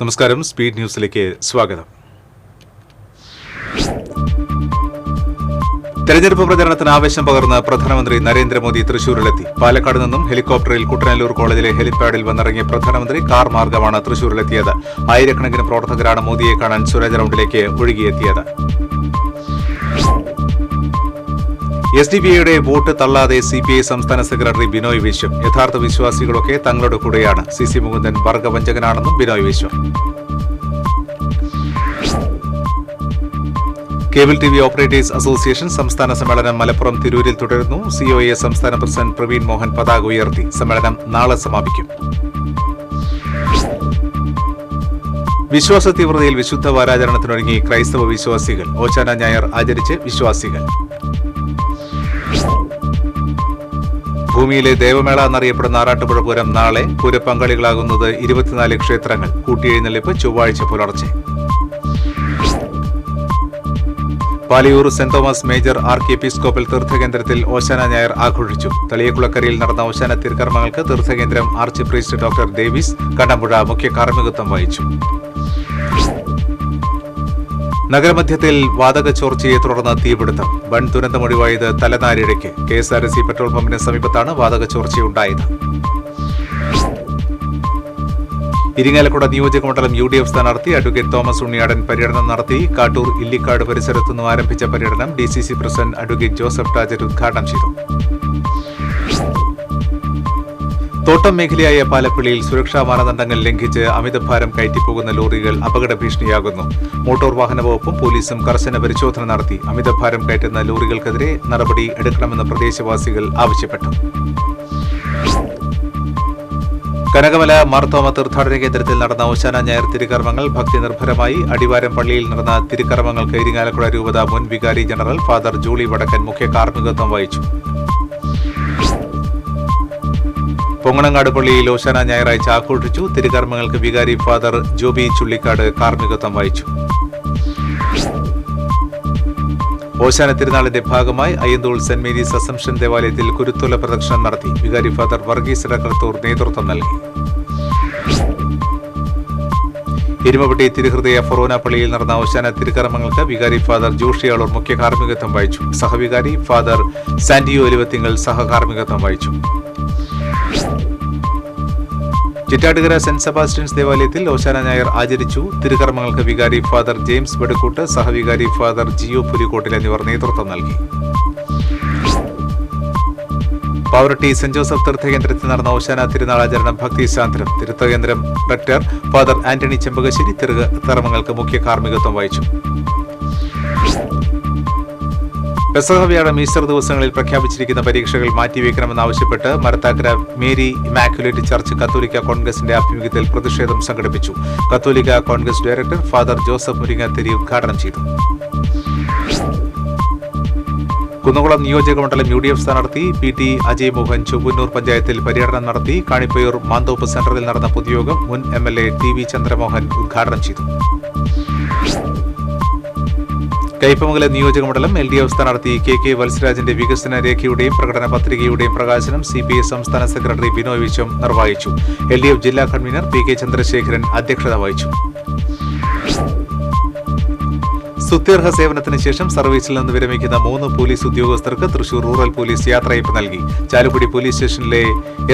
നമസ്കാരം, സ്പീഡ് ന്യൂസിലേക്ക് സ്വാഗതം. തെരഞ്ഞെടുപ്പ് പ്രചരണത്തിന് ആവേശം പകർന്ന് പ്രധാനമന്ത്രി നരേന്ദ്രമോദി തൃശൂരിലെത്തി. പാലക്കാട് നിന്നും ഹെലികോപ്റ്ററിൽ കുട്ടനല്ലൂർ കോളേജിലെ ഹെലിപാഡിൽ വന്നിറങ്ങിയ പ്രധാനമന്ത്രി കാർ മാർഗമാണ് തൃശൂരിലെത്തിയത്. ആയിരക്കണക്കിന് പ്രവർത്തകരാണ് മോദിയെ കാണാൻ സ്വരാജ് റൌണ്ടിലേക്ക് ഒഴുകിയെത്തിയത്. SDPIയുടെ വോട്ട് തള്ളാതെ CPI സംസ്ഥാന സെക്രട്ടറി ബിനോയ് വിശ്വം. യഥാർത്ഥ വിശ്വാസികളൊക്കെ തങ്ങളുടെ കൂടെയാണ്. CC Mukundan വർഗവഞ്ചകനാണെന്നും Binoy Viswam. Cable TV operators association സംസ്ഥാന സമ്മേളനം മലപ്പുറം തിരൂരിൽ തുടരുന്നു. COA സംസ്ഥാന പ്രസിഡന്റ് പ്രവീൺ മോഹൻ പതാക ഉയർത്തി. സമ്മേളനം നാളെ സമാപിക്കും. വിശ്വാസ തീവ്രതയിൽ വിശുദ്ധ വാരാചരണത്തിനൊരുങ്ങി ക്രൈസ്തവ വിശ്വാസികൾ. ഓശാന ഞായർ ആചരിച്ച് വിശ്വാസികൾ. ഭൂമിയിലെ ദേവമേള എന്നറിയപ്പെടുന്ന ആറാട്ടുപുഴ പൂരം നാളെ. പൂരപ്പങ്കാളികളാകുന്നത് 24 ക്ഷേത്രങ്ങൾ. കൂട്ടിയെഴുന്നള്ളിപ്പ് ചൊവ്വാഴ്ച പുലർച്ചെ. Palayur Saint Thomas major archiepiscopal തീർത്ഥകേന്ദ്രത്തിൽ ഓശാന ഞായർ ആഘോഷിച്ചു. തളിയക്കുളക്കരയിൽ നടന്ന ഓശാന തിരുക്കർമ്മങ്ങൾക്ക് തീർത്ഥകേന്ദ്രം archpriest doctor Davis Kannampuzha മുഖ്യ കാർമ്മികത്വം വഹിച്ചു. നഗരമധ്യത്തിൽ വാതക ചോർച്ചയെ തുടർന്ന് തീപിടുത്തം. വൻ ദുരന്തമൊഴിവായത് തലനാരിഴയ്ക്ക്. KSRTC പെട്രോൾ പമ്പിന് സമീപത്താണ് വാതക ചോർച്ചയുണ്ടായത്. ഇരിങ്ങാലക്കുട നിയോജകമണ്ഡലം UDF സ്ഥാനാർത്ഥി അഡ്വക്കേറ്റ് തോമസ് ഉണ്ണിയാടൻ പര്യടനം നടത്തി. കാട്ടൂർ ഇല്ലിക്കാട് പരിസരത്തുനിന്ന് ആരംഭിച്ച പര്യടനം DCC പ്രസിഡന്റ് അഡ്വക്കേറ്റ് ജോസഫ് ടാജറ്റ് ഉദ്ഘാടനം ചെയ്തു. തോട്ടം മേഖലയായ പാലപ്പിള്ളിയിൽ സുരക്ഷാ മാനദണ്ഡങ്ങൾ ലംഘിച്ച് അമിതഭാരം കയറ്റിപ്പോകുന്ന ലോറികൾ അപകട ഭീഷണിയാകുന്നു. മോട്ടോർ വാഹന വകുപ്പും പോലീസും കർശന പരിശോധന നടത്തി. അമിതഭാരം കയറ്റുന്ന ലോറികൾക്കെതിരെ നടപടി എടുക്കണമെന്ന് പ്രദേശവാസികൾ ആവശ്യപ്പെട്ടു. കനകമല മാർത്തോമ തീർത്ഥാടന കേന്ദ്രത്തിൽ നടന്ന ഓശാന ഞായർ തിരുക്കർമ്മങ്ങൾ ഭക്തി നിർഭരമായി. അടിവാരം പള്ളിയിൽ നടന്ന തിരുക്കർമ്മങ്ങൾക്ക് ഇരിങ്ങാലക്കുട രൂപത മുൻ വികാരി ജനറൽ ഫാദർ ജൂളി വടക്കൻ മുഖ്യ കാർമ്മികത്വം വഹിച്ചു. പൊങ്ങണങ്ങാട് പള്ളിയിൽ ഓശാന ഞായറാഴ്ച ആഘോഷിച്ചു. തിരുകർമ്മങ്ങൾക്ക് വികാരി ഫാദർ ജോബി ചുള്ളിക്കാട് കാർമ്മികത്വം വഹിച്ചു. ഓശാന തിരുനാളിന്റെ ഭാഗമായി അയ്യന്തോൾ സെന്റ് മേരീസ് അസംഷൻ ദേവാലയത്തിൽ കുരുത്തോല പ്രദക്ഷിണം നടത്തി. വികാരി ഫാദർ വർഗീസ് ഇടക്കർത്തൂർ നേതൃത്വം നൽകി. എരുമപ്പെട്ടി തിരുഹൃദയ ഫൊറോന പള്ളിയിൽ നടന്ന ഓശാന തിരുക്കർമ്മങ്ങൾക്ക് വികാരി ഫാദർ ജോഷിയാളൂർ മുഖ്യ കാർമ്മികത്വം വഹിച്ചു. സഹവികാരി ഫാദർ സാന്റിയോ എലുവത്തിങ്കൽ സഹകാർമ്മികത്വം വഹിച്ചു. ചിറ്റാട്ടുകര സെന്റ് സെബാസ്റ്റ്യൻസ് ദേവാലയത്തിൽ ഓശാന ഞായർ ആചരിച്ചു. തിരുകർമ്മങ്ങൾക്ക് വികാരി ഫാദർ ജെയിംസ് വെടുക്കൂട്ട്, സഹവികാരി ഫാദർ ജിയോ പുലിക്കോട്ടിൽ എന്നിവർ നേതൃത്വം നൽകി. പാവറട്ടി സെന്റ് ജോസഫ് തീർത്ഥകേന്ദ്രത്തിൽ നടന്ന ഓശാന തിരുനാളാചരണം ഭക്തിസാന്ദ്രം. തീർത്ഥകേന്ദ്രം റെക്ടർ ഫാദർ ആന്റണി ചെമ്പകശ്ശേരി തിരുകർമ്മങ്ങൾക്ക് മുഖ്യ കാർമ്മികത്വം വഹിച്ചു. പെസഹ വ്യാഴം ഈസ്റ്റർ ദിവസങ്ങളിൽ പ്രഖ്യാപിച്ചിരിക്കുന്ന പരീക്ഷകൾ മാറ്റിവെക്കണമെന്നാവശ്യപ്പെട്ട് മരത്താക്കര മേരി ഇമാക്കുലേറ്റ് ചർച്ച് കത്തോലിക്ക കോൺഗ്രസിന്റെ ആഭിമുഖ്യത്തിൽ പ്രതിഷേധം സംഘടിപ്പിച്ചു. കത്തോലിക്ക Congress director father Joseph Muringathiri ഉദ്ഘാടനം ചെയ്തു. കുന്നംകുളം നിയോജകമണ്ഡലം UDF സ്ഥാനാർത്ഥി PT അജയ് മോഹൻ ചൊവ്വന്നൂർ പഞ്ചായത്തിൽ പര്യടനം നടത്തി. കാണിപ്പയൂർ മാന്തോപ്പ് സെന്ററിൽ നടന്ന പൊതുയോഗം മുൻ MLA TV ചന്ദ്രമോഹൻ ഉദ്ഘാടനം ചെയ്തു. കയ്പമംഗലം നിയോജകമണ്ഡലം LDF സ്ഥാനാർത്ഥി KK വത്സരാജിന്റെ വികസന രേഖയുടെയും പ്രകടന പത്രികയുടെയും പ്രകാശനം CPI സംസ്ഥാന സെക്രട്ടറി ബിനോയ് വിശ്വം നിർവഹിച്ചു. LDF ജില്ലാ കൺവീനർ PK ചന്ദ്രശേഖരൻ അധ്യക്ഷത വഹിച്ചു. സ്തുത്യർഹ സേവനത്തിന് ശേഷം സർവീസിൽ നിന്ന് വിരമിക്കുന്ന 3 പോലീസ് ഉദ്യോഗസ്ഥർക്ക് തൃശൂർ റൂറൽ പോലീസ് യാത്രയയപ്പ് നൽകി. ചാലക്കുടി പോലീസ് സ്റ്റേഷനിലെ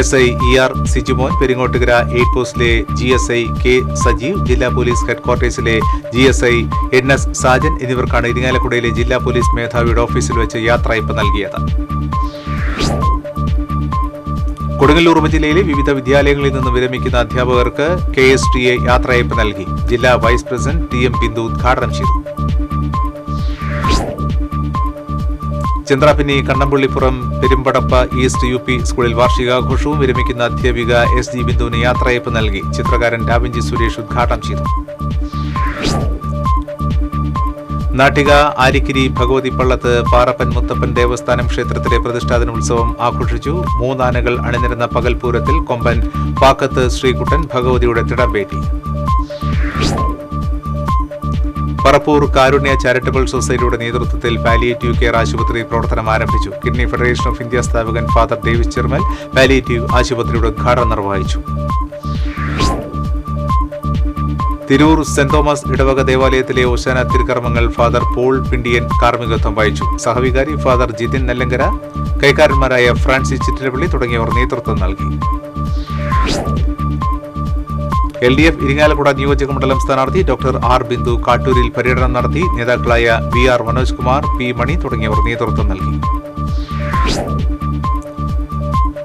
SI ER Sijumon, Peringottukara 8 പോസ്റ്റിലെ GSI K Sajeev, ജില്ലാ പോലീസ് ഹെഡ്ക്വാർട്ടേഴ്സിലെ GSI NS സാജൻ എന്നിവർക്കാണ് ഇരിങ്ങാലക്കുടയിലെ ജില്ലാ പോലീസ് മേധാവിയുടെ ഓഫീസിൽ വെച്ച് യാത്രയയപ്പ് നൽകിയത്. കൊടുങ്ങല്ലൂർ ഉപജില്ലയിലെ വിവിധ വിദ്യാലയങ്ങളിൽ നിന്ന് വിരമിക്കുന്ന അധ്യാപകർക്ക് KSTA യാത്രയയപ്പ് നൽകി. ജില്ലാ വൈസ് പ്രസിഡന്റ് TM ബിന്ദു ഉദ്ഘാടനം ചെയ്തു. ചന്ദ്രാപിന്നി കണ്ണമ്പുള്ളിപ്പുറം പെരുമ്പടപ്പ ഈസ്റ്റ് UP സ്കൂളിൽ വാർഷികാഘോഷവും വിരമിക്കുന്ന അധ്യാപിക SG ബിന്ദുവിന് യാത്രയയപ്പ് നൽകി. ചിത്രകാരൻ ഡാവിഞ്ചി സുരേഷ് ഉദ്ഘാടനം ചെയ്തു. നാട്ടിക ആരിക്കിരി ഭഗവതി പള്ളത്ത് പാറപ്പൻ മുത്തപ്പൻ ദേവസ്ഥാനം ക്ഷേത്രത്തിലെ പ്രതിഷ്ഠാദിനോത്സവം ആഘോഷിച്ചു. 3 ആനകൾ അണിനിരുന്ന പകൽപൂരത്തിൽ കൊമ്പൻ പാക്കത്ത് ശ്രീകുട്ടൻ ഭഗവതിയുടെ തിടമ്പേറ്റി. പറപ്പൂർ കാരുണ്യ ചാരിറ്റബിൾ സൊസൈറ്റിയുടെ നേതൃത്വത്തിൽ പാലിയേറ്റീവ് കെയർ ആശുപത്രി പ്രവർത്തനം ആരംഭിച്ചു. കിഡ്നി ഫെഡറേഷൻ ഓഫ് ഇന്ത്യ സ്ഥാപകൻ ഫാദർ ഡേവിസ് ചെർമൽ പാലിയേറ്റീവ് ആശുപത്രിയുടെ ഉദ്ഘാടനം നിർവഹിച്ചു. തിരൂർ സെന്റ് തോമസ് ഇടവക ദേവാലയത്തിലെ ഓശാന തിരുക്കർമ്മങ്ങൾ ഫാദർ പോൾ പിണ്ടിയൻ കാർമ്മികത്വം വഹിച്ചു. സഹവികാരി ഫാദർ ജിതിൻ നെല്ലങ്കര, കൈക്കാരന്മാരായ ഫ്രാൻസിസ് ചിറ്റിലപ്പള്ളി തുടങ്ങിയവർ നേതൃത്വം നൽകി. LDF ഇരിങ്ങാലക്കുട നിയോജക മണ്ഡലം സ്ഥാനാർത്ഥി ഡോക്ടർ ആർ ബിന്ദു കാട്ടൂരിൽ പര്യടനം നടത്തി. നേതാക്കളായ VR മനോജ് കുമാർ, P മണി തുടങ്ങിയവർ നേതൃത്വം നൽകി.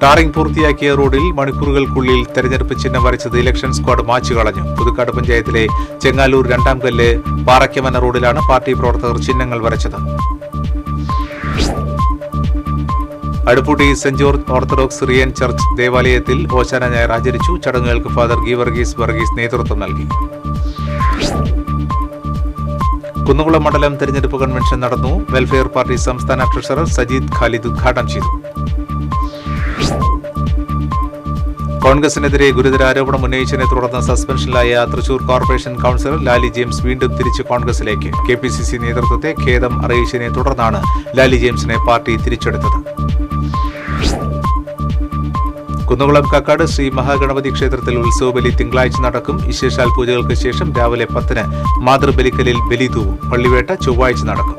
ടാറിംഗ് പൂർത്തിയാക്കിയ റോഡിൽ മണിക്കൂറുകൾക്കുള്ളിൽ തെരഞ്ഞെടുപ്പ് ചിഹ്നം വരച്ചത് ഇലക്ഷൻ സ്ക്വാഡ് മാച്ചു കളഞ്ഞു. പുതുക്കാട് പഞ്ചായത്തിലെ ചെങ്ങാലൂർ 2ാം കല്ല് പാറയ്ക്കമന റോഡിലാണ് പാർട്ടി പ്രവർത്തകർ ചിഹ്നങ്ങൾ വരച്ചത്. Aduppootty Saint George Orthodox Syrian church ദേവാലയത്തിൽ ഓശാന ഞായർ ആചരിച്ചു. ചടങ്ങുകൾക്ക് ഫാദർ വർഗീസ് നേതൃത്വം നൽകി. കുന്നുകുളം മണ്ഡലം തെരഞ്ഞെടുപ്പ് കൺവെൻഷൻ നടന്നു. വെൽഫെയർ പാർട്ടി സംസ്ഥാന ട്രഷറർ സജീദ് ഖാലിദ് ഉദ്ഘാടനം ചെയ്തു. കോൺഗ്രസിനെതിരെ ഗുരുതര ആരോപണം ഉന്നയിച്ചതിനെ തുടർന്ന് സസ്പെൻഷനിലായ Thrissur corporation councillor Lali James വീണ്ടും തിരിച്ച് കോൺഗ്രസിലേക്ക്. KPCC നേതൃത്വത്തെ ഖേദം അറിയിച്ചതിനെ തുടർന്നാണ് ലാലി ജെയിംസിനെ പാർട്ടി തിരിച്ചെടുത്തത്. കുന്നുകുളം കക്കാട് ശ്രീ മഹാഗണപതി ക്ഷേത്രത്തിൽ ഉത്സവബലി തിങ്കളാഴ്ച നടക്കും. വിശേഷാൽ പൂജകൾക്ക് ശേഷം രാവിലെ 10-ന് മാതൃബലിക്കലിൽ ബലിതൂവും. പള്ളിവേട്ട ചൊവ്വാഴ്ച നടക്കും.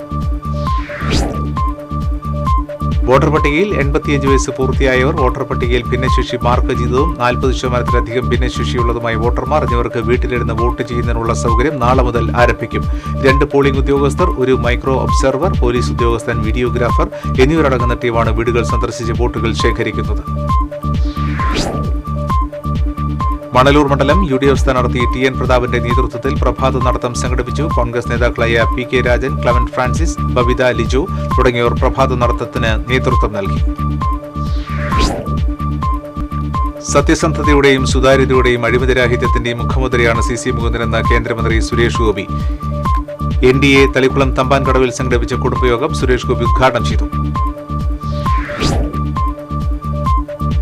വോട്ടർ പട്ടികയിൽ 85 വയസ്സ് പൂർത്തിയായവർ, വോട്ടർ പട്ടികയിൽ ഭിന്നശേഷി മാർക്ക് ചെയ്തതും 40% ഭിന്നശേഷിയുള്ളതുമായ വോട്ടർമാർ എന്നിവർക്ക് വീട്ടിലിരുന്ന് വോട്ട് ചെയ്യുന്നതിനുള്ള സൗകര്യം നാളെ മുതൽ ആരംഭിക്കും. 2 പോളിംഗ് ഉദ്യോഗസ്ഥർ, 1 മൈക്രോ ഒബ്സർവർ, പോലീസ് ഉദ്യോഗസ്ഥൻ, വീഡിയോഗ്രാഫർ എന്നിവരടങ്ങുന്ന ടീമാണ് വീടുകൾ സന്ദർശിച്ച് വോട്ടുകൾ ശേഖരിക്കുന്നത്. മണലൂർ മണ്ഡലം UDF സ്ഥാനാർത്ഥി TN പ്രതാപന്റെ നേതൃത്വത്തിൽ പ്രഭാത നടത്തം സംഘടിപ്പിച്ചു. കോൺഗ്രസ് നേതാക്കളായ PK Rajan, Clement Francis, Babitha Lijo തുടങ്ങിയവർ പ്രഭാത നടത്തത്തിന് നേതൃത്വം നൽകി. സത്യസന്ധതയുടെയും സുതാര്യതയുടെയും അഴിമതിരാഹിത്യത്തിന്റെയും മുഖമുദ്രയാണ് CC മുകുന്ദനെന്ന് കേന്ദ്രമന്ത്രി സുരേഷ് ഗോപി. NDA തളിക്കുളം തമ്പാൻകടവിൽ സംഘടിപ്പിച്ച കുടുംബയോഗം സുരേഷ് ഗോപി ഉദ്ഘാടനം ചെയ്തു.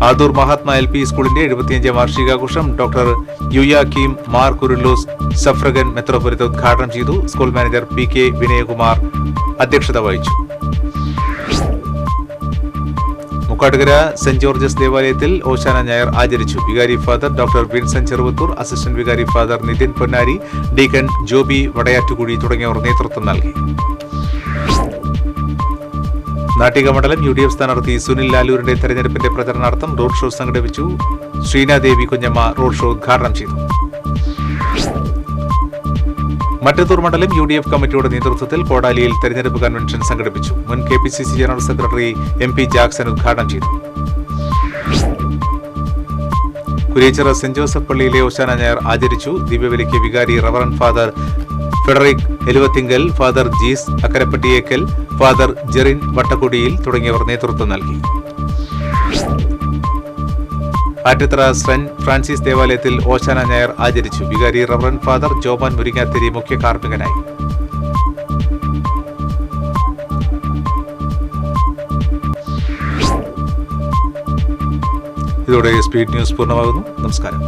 ആദൂർ മഹാത്മാ LP സ്കൂളിന്റെ 75ാം വാർഷികാഘോഷം ഡോക്ടർ യുയാക്കീം മാർ കുരുലോസ് സഫ്രഗൻ മെത്രോപൊലിത്ത ഉദ്ഘാടനം ചെയ്തു. സ്കൂൾ മാനേജർ PK വിനയകുമാർ അധ്യക്ഷത വഹിച്ചു. മുക്കാട്ടുകര സെന്റ് ജോർജസ് ദേവാലയത്തിൽ ഓശാന ഞായർ ആചരിച്ചു. വികാരി father doctor Vinson Cheruvathur, assistant വികാരി ഫാദർ നിതിൻ പൊന്നാരി, ഡീക്കൻ ജോബി വടയാറ്റുകുഴി തുടങ്ങിയവർ നേതൃത്വം നൽകി. നാട്ടിക മണ്ഡലം UDF സ്ഥാനാർത്ഥി സുനിൽ ലാലൂരിന്റെ തെരഞ്ഞെടുപ്പിന്റെ പ്രചരണാർത്ഥം റോഡ് ഷോ സംഘടിപ്പിച്ചു. ശ്രീനാദേവി കുഞ്ഞമ്മ റോഡ് ഷോ ഉദ്ഘാടനം ചെയ്തു. മറ്റത്തൂർ മണ്ഡലം UDF കമ്മിറ്റിയുടെ നേതൃത്വത്തിൽ കോടാലിയിൽ തെരഞ്ഞെടുപ്പ് കൺവെൻഷൻ സംഘടിപ്പിച്ചു. മുൻ KPCC general secretary MP Jackson ഉദ്ഘാടനം ചെയ്തു. കുരിയച്ചിറ സെന്റ് ജോസഫ് പള്ളിയിലെ ഓശാന ഞായർ ആചരിച്ചു. ദിവ്യബലിക്ക് വികാരി reverend father Frederick Eluvathingal, father Jees Akkarappattiyekkal, father Jerin Vattakudiyil തുടങ്ങിയവർ നേതൃത്വം നൽകി. ആറ്റത്തറ സെന്റ് ഫ്രാൻസിസ് ദേവാലയത്തിൽ ഓശാന ഞായർ ആചരിച്ചു. വികാരി റവറൻ ഫാദർ ജോബാൻ മുരിങ്ങാത്തിരി മുഖ്യ കാർമ്മികനായി. ഇതോടെ സ്പീഡ് ന്യൂസ് പൂർണ്ണമാകുന്നു. നമസ്കാരം.